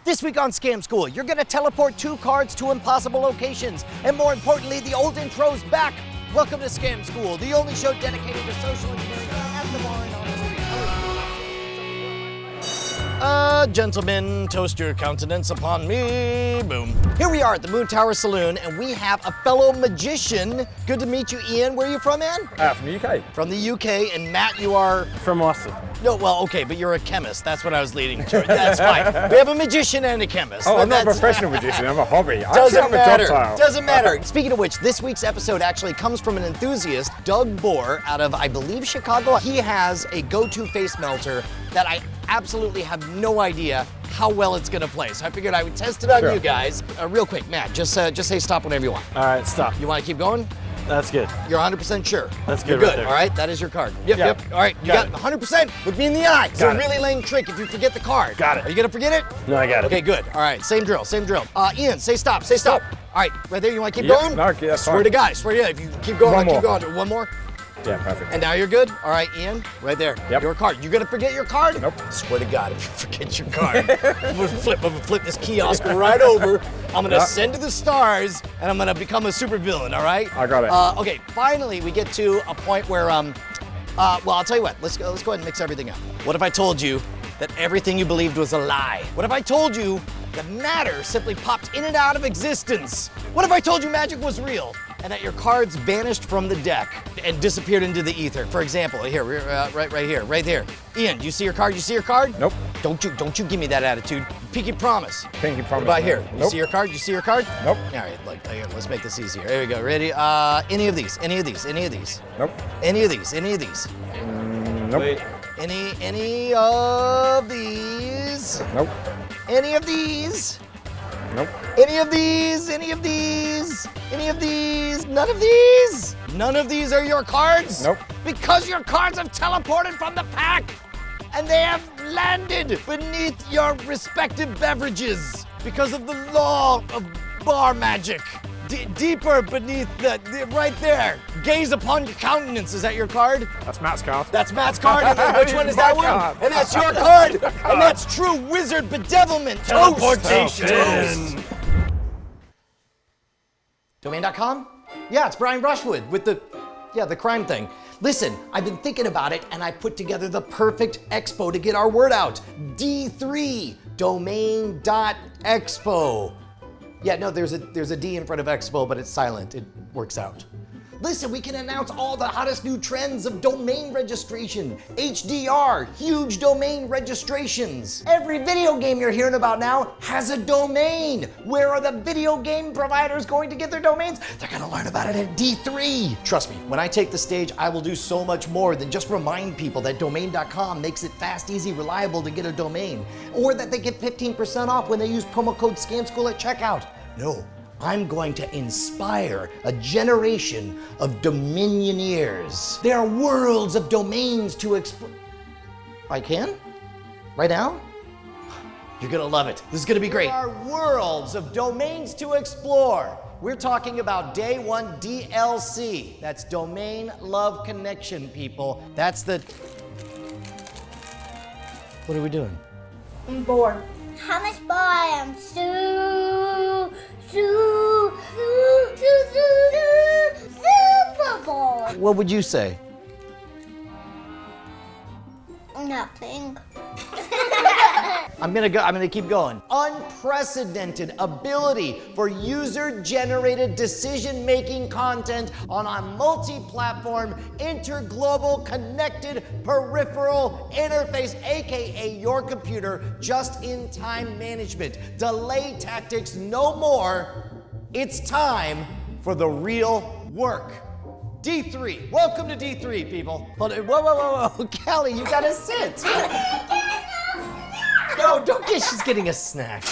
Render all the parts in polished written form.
This week on Scam School, you're gonna teleport 2 cards to impossible locations. And more importantly, the old intro's back. Welcome to Scam School, the only show dedicated to social engineering at the bar and on the street. Gentlemen, toast your countenance upon me. Boom. Here we are at the Moontower Saloon, and we have a fellow magician. Good to meet you, Ian. Where are you from, man? From the UK. From the UK, and Matt, you are? From Austin. No, well, okay, but you're a chemist. That's what I was leading to. That's fine. We have a magician and a chemist. Oh, I'm not a professional magician. I'm a hobby. Doesn't matter. Job Doesn't matter. Speaking of which, this week's episode actually comes from an enthusiast, Doug Bohr, out of, I believe, Chicago. He has a go-to face melter that I absolutely have no idea how well it's gonna play. So I figured I would test it on you guys. Real quick, Matt, just say stop whenever you want. All right, stop. You wanna keep going? That's good. You're 100% sure? That's good. You're right good, there. all right? That is your card. Yep. All right, you got 100%. Look me in the eye. It's a really lame trick if you forget the card. Got it. Are you gonna forget it? No, I got it. Okay, good. All right, same drill. Ian, say stop. All right, right there, you wanna keep going? No, okay, that's Swear fine. to God, if you keep going, One I'll more. keep going. One more? Yeah, perfect. And now you're good? All right, Ian, right there. Yep. Your card. You gonna forget your card? Nope. Swear to God, if you forget your card, I'm gonna flip this kiosk right over. I'm gonna send to the stars, and I'm gonna become a supervillain, all right? I got it. Okay, finally we get to a point where, well, I'll tell you what, let's go ahead and mix everything up. What if I told you that everything you believed was a lie? What if I told you that matter simply popped in and out of existence? What if I told you magic was real? And that your cards vanished from the deck and disappeared into the ether. For example, here, right there. Ian, do you see your card? Nope. Don't you give me that attitude. Pinky promise. Pinky promise. What about here? Nope. You see your card? Nope. All right, look, here, let's make this easier. Here we go, ready? Any of these? Nope. Any of these? Nope. Any of these? Wait. Any of these? Nope. Any of these? Nope. Any of these? Any of these? Any of these? None of these? None of these are your cards? Nope. Because your cards have teleported from the pack and they have landed beneath your respective beverages because of the law of bar magic. Deeper beneath right there. Gaze upon your countenance. Is that your card? That's Matt's card. That's Matt's card. And then which one is that one? card. And that's your card. And that's true wizard bedevilment. Teleportation. Toast. Domain.com? Yeah, it's Brian Brushwood with the crime thing. Listen, I've been thinking about it and I put together the perfect expo to get our word out. D3, domain.expo. Yeah, no, there's a D in front of expo, but it's silent. It works out. Listen, we can announce all the hottest new trends of domain registration. HDR, huge domain registrations. Every video game you're hearing about now has a domain. Where are the video game providers going to get their domains? They're gonna learn about it at D3. Trust me, when I take the stage, I will do so much more than just remind people that domain.com makes it fast, easy, reliable to get a domain. Or that they get 15% off when they use promo code SCAMSCHOOL at checkout. No. I'm going to inspire a generation of dominioneers. There are worlds of domains to explore. I can? Right now? You're gonna love it. This is gonna be great. There are worlds of domains to explore. We're talking about day one DLC. That's Domain Love Connection, people. That's the... What are we doing? I'm bored. How much bored I am? Super bored. What would you say? Nothing. I'm gonna keep going. Unprecedented ability for user-generated decision-making content on a multi-platform, interglobal, connected peripheral interface, AKA your computer, just-in-time management. Delay tactics no more. It's time for the real work. D3, welcome to D3, people. Hold on, whoa, Callie, you gotta sit. No, don't get, she's getting a snack.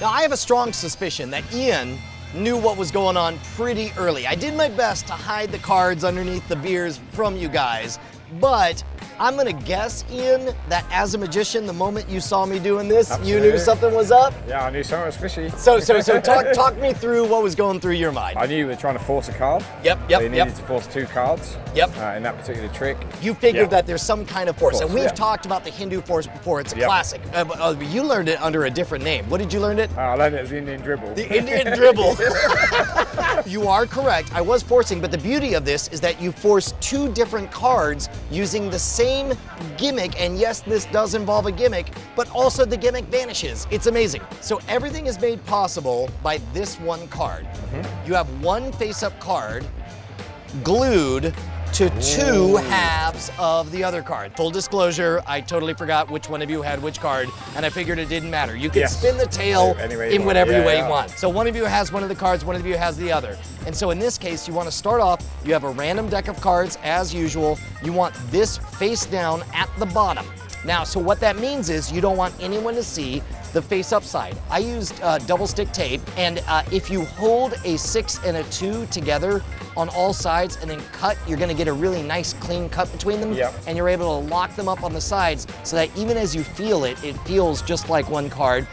Now, I have a strong suspicion that Ian knew what was going on pretty early. I did my best to hide the cards underneath the beers from you guys, But I'm gonna guess, Ian, that as a magician, the moment you saw me doing this, you Absolutely. knew something was up. Yeah, I knew something was fishy. So talk me through what was going through your mind. I knew you were trying to force a card. Yep. So you needed to force 2 cards. Yep. In that particular trick. You figured Yeah. that there's some kind of force. And we've Yeah. talked about the Hindu force before. It's a Yep. classic. You learned it under a different name. What did you learn it? I learned it as the Indian dribble. The Indian dribble. You are correct. I was forcing, but the beauty of this is that you force 2 different cards using the same gimmick. And yes, this does involve a gimmick, but also the gimmick vanishes. It's amazing. So everything is made possible by this one card. You have one face-up card glued to 2 halves of the other card. Full disclosure, I totally forgot which one of you had which card, and I figured it didn't matter. You can Yes. spin the tail Any way you in want. whatever Yeah, way yeah. you want. So one of you has one of the cards, one of you has the other. And so in this case, you want to start off, you have a random deck of cards as usual. You want this face down at the bottom. Now, so what that means is you don't want anyone to see the face up side. I used double stick tape, and if you hold a 6 and a 2 together on all sides and then cut, you're gonna get a really nice clean cut between them. Yep. And you're able to lock them up on the sides so that even as you feel it, it feels just like one card.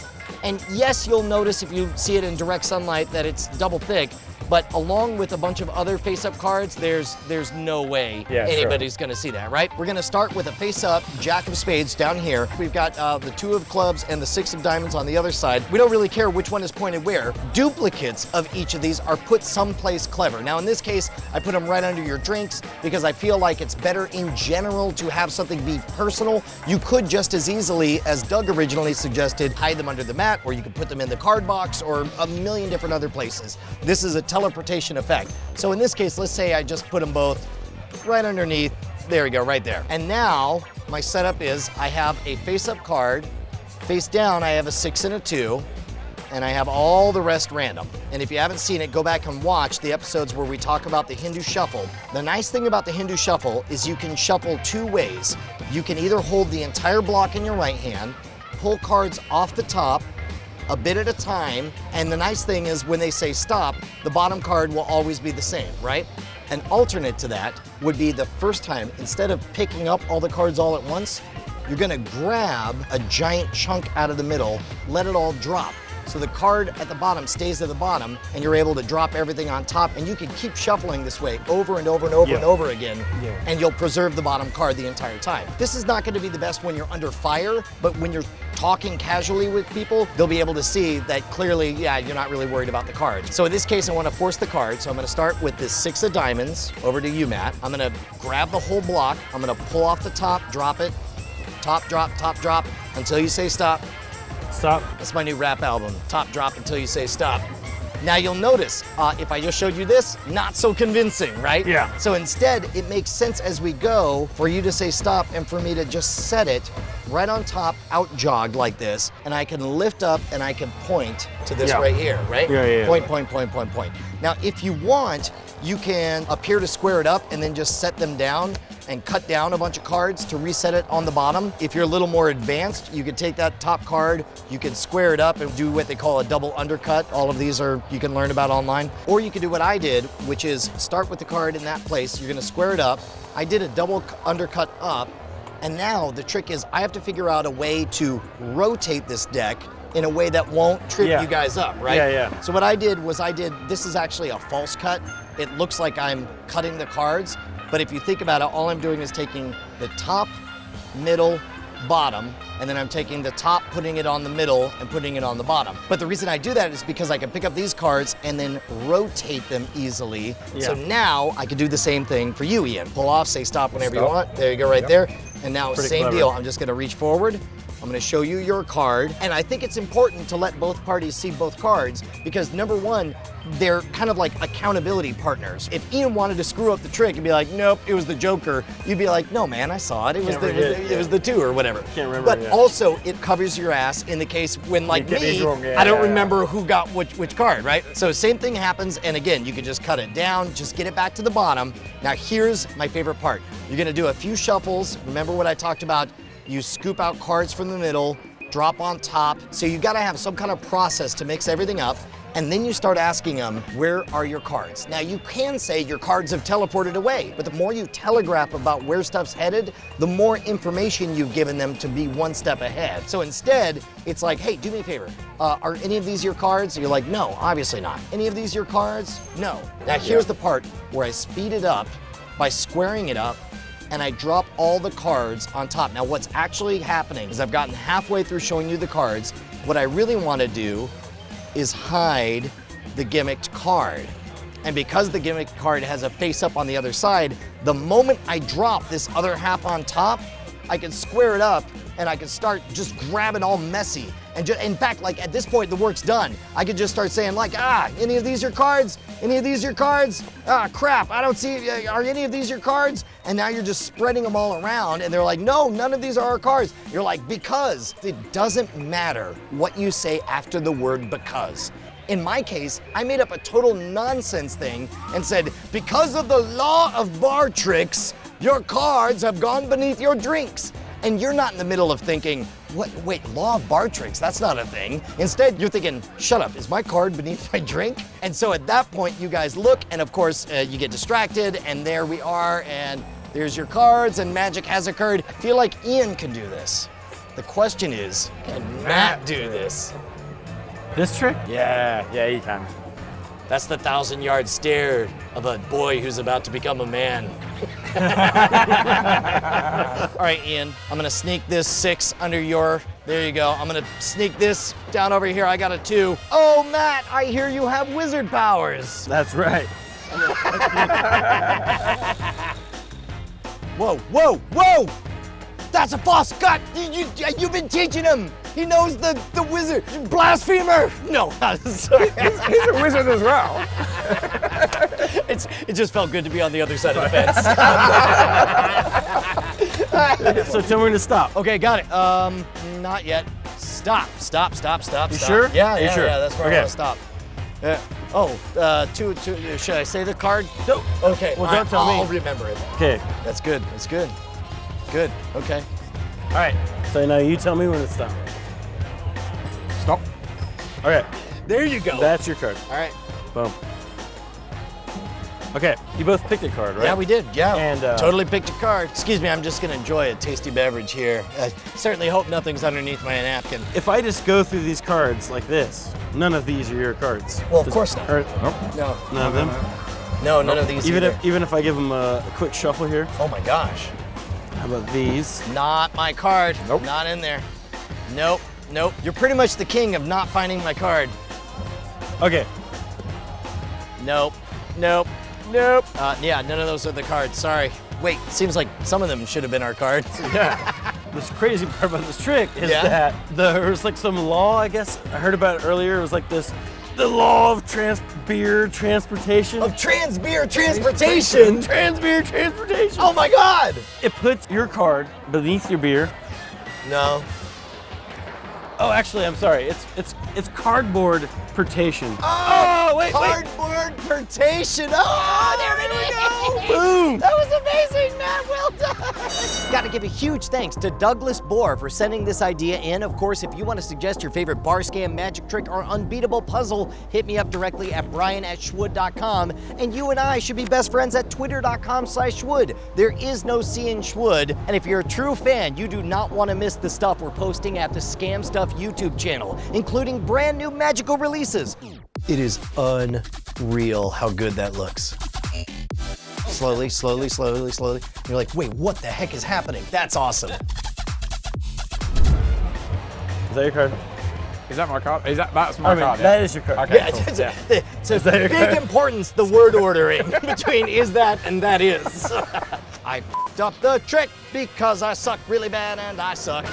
And yes, you'll notice if you see it in direct sunlight that it's double thick, but along with a bunch of other face-up cards, there's no way Yeah, sure. anybody's gonna see that, right? We're gonna start with a face-up Jack of Spades down here. We've got the 2 of clubs and the 6 of diamonds on the other side. We don't really care which one is pointed where. Duplicates of each of these are put someplace clever. Now in this case, I put them right under your drinks because I feel like it's better in general to have something be personal. You could just as easily, as Doug originally suggested, hide them under the mat, or you could put them in the card box, or a million different other places. This is a teleportation effect. So in this case, let's say I just put them both right underneath. There we go, right there. And now my setup is I have a face-up card. Face down, I have a 6 and a 2. And I have all the rest random. And if you haven't seen it, go back and watch the episodes where we talk about the Hindu shuffle. The nice thing about the Hindu shuffle is you can shuffle 2 ways. You can either hold the entire block in your right hand, pull cards off the top, a bit at a time, and the nice thing is when they say stop, the bottom card will always be the same, right? An alternate to that would be the first time, instead of picking up all the cards all at once, you're gonna grab a giant chunk out of the middle, let it all drop. So the card at the bottom stays at the bottom, and you're able to drop everything on top, and you can keep shuffling this way over and over and over and over again, and you'll preserve the bottom card the entire time. This is not gonna be the best when you're under fire, but when you're talking casually with people, they'll be able to see that clearly, yeah, you're not really worried about the cards. So in this case, I wanna force the card, so I'm gonna start with this 6 of diamonds over to you, Matt. I'm gonna grab the whole block, I'm gonna pull off the top, drop it, top, drop, until you say stop. Stop. That's my new rap album, Top Drop Until You Say Stop. Now you'll notice, if I just showed you this, not so convincing, right? Yeah. So instead, it makes sense as we go for you to say stop and for me to just set it right on top, out jogged like this, and I can lift up and I can point to this right here, right? Yeah. Point. Now, if you want, you can appear to square it up and then just set them down and cut down a bunch of cards to reset it on the bottom. If you're a little more advanced, you can take that top card, you can square it up and do what they call a double undercut. All of these you can learn about online. Or you can do what I did, which is start with the card in that place. You're gonna square it up. I did a double undercut up, and now the trick is I have to figure out a way to rotate this deck in a way that won't trip you guys up, right? Yeah. So what I did was this is actually a false cut. It looks like I'm cutting the cards, but if you think about it, all I'm doing is taking the top, middle, bottom, and then I'm taking the top, putting it on the middle, and putting it on the bottom. But the reason I do that is because I can pick up these cards and then rotate them easily. So now I can do the same thing for you, Ian. Pull off, say stop whenever you want. There you go, right there. And now same deal. I'm just gonna reach forward. I'm gonna show you your card. And I think it's important to let both parties see both cards because number one, they're kind of like accountability partners. If Ian wanted to screw up the trick and be like, nope, it was the Joker, you'd be like, no man, I saw it. It was the 2 or whatever. Can't remember, but also it covers your ass in the case when like me, I don't remember who got which card, right? So same thing happens, and again, you can just cut it down, just get it back to the bottom. Now here's my favorite part. You're gonna do a few shuffles. Remember what I talked about? You scoop out cards from the middle, drop on top. So you gotta have some kind of process to mix everything up. And then you start asking them, where are your cards? Now you can say your cards have teleported away, but the more you telegraph about where stuff's headed, the more information you've given them to be one step ahead. So instead, it's like, hey, do me a favor. Are any of these your cards? And you're like, no, obviously not. Any of these your cards? No. Now here's the part where I speed it up by squaring it up, and I drop all the cards on top. Now what's actually happening is I've gotten halfway through showing you the cards. What I really want to do is hide the gimmicked card. And because the gimmicked card has a face up on the other side, the moment I drop this other half on top, I can square it up and I can start just grabbing all messy. And in fact, like at this point, the work's done. I could just start saying like, any of these your cards? Any of these your cards? Crap, I don't see, are any of these your cards? And now you're just spreading them all around and they're like, no, none of these are our cards. You're like, because it doesn't matter what you say after the word because. In my case, I made up a total nonsense thing and said, because of the law of bar tricks, your cards have gone beneath your drinks. And you're not in the middle of thinking, wait, law of bar tricks, that's not a thing. Instead, you're thinking, shut up, is my card beneath my drink? And so at that point, you guys look, and of course, you get distracted, and there we are, and there's your cards, and magic has occurred. I feel like Ian can do this. The question is, can Matt do this? This trick? Yeah, he can. That's the 1,000-yard stare of a boy who's about to become a man. All right, Ian, I'm gonna sneak this 6 under your, there you go. I'm gonna sneak this down over here. I got a 2. Oh, Matt, I hear you have wizard powers. That's right. Whoa, whoa, whoa! That's a false cut. You've been teaching him. He knows the wizard. Blasphemer. No, sorry. He's a wizard as well. It just felt good to be on the other side of the fence. So tell me when to stop. Okay, got it. Not yet. Stop. You sure? Yeah, You sure? yeah, that's where I want to stop. Two. Should I say the card? No. Okay. Well, don't tell me. I'll remember it. Okay. That's good. Good. Okay. All right. So now you tell me when to stop. Stop. Okay. There you go. That's your card. All right. Boom. Okay. You both picked a card, right? Yeah, we did. Yeah. And totally picked a card. Excuse me. I'm just gonna enjoy a tasty beverage here. I certainly hope nothing's underneath my napkin. if I just go through these cards like this, none of these are your cards. Well, of course not. No. None of them. No, none of these. Even either. if I give them a quick shuffle here. Oh my gosh. How about these? Not my card. Nope. Not in there. Nope. You're pretty much the king of not finding my card. Okay. Nope. Yeah, none of those are the cards. Sorry. Wait, seems like some of them should have been our cards. Yeah. This crazy part about this trick is Yeah? that there was like some law, I guess. I heard about it earlier. It was like the law of beer transportation. Of beer transportation. Beer transportation. Oh my God. It puts your card beneath your beer. No. Oh, actually, I'm sorry. It's cardboard portation. Oh, wait. Cardboard portation. Oh, there we go. Boom. That was amazing, Matt. Well done. Got to give a huge thanks to Douglas Bohr for sending this idea in. Of course, if you want to suggest your favorite bar scam, magic trick, or unbeatable puzzle, hit me up directly at brian@schwood.com. And you and I should be best friends at twitter.com/schwood. There is no C in Schwood. And if you're a true fan, you do not want to miss the stuff we're posting at the Scam Stuff YouTube channel, including brand new magical releases. It is unreal how good that looks. Slowly. You're like, wait, what the heck is happening? That's awesome. Is that your card? Is that my card? That's my card? Yeah. That is your card. Okay, Yeah, cool. it's a big importance, the word ordering between is that and that is. I f***ed up the trick because I suck really bad and I suck.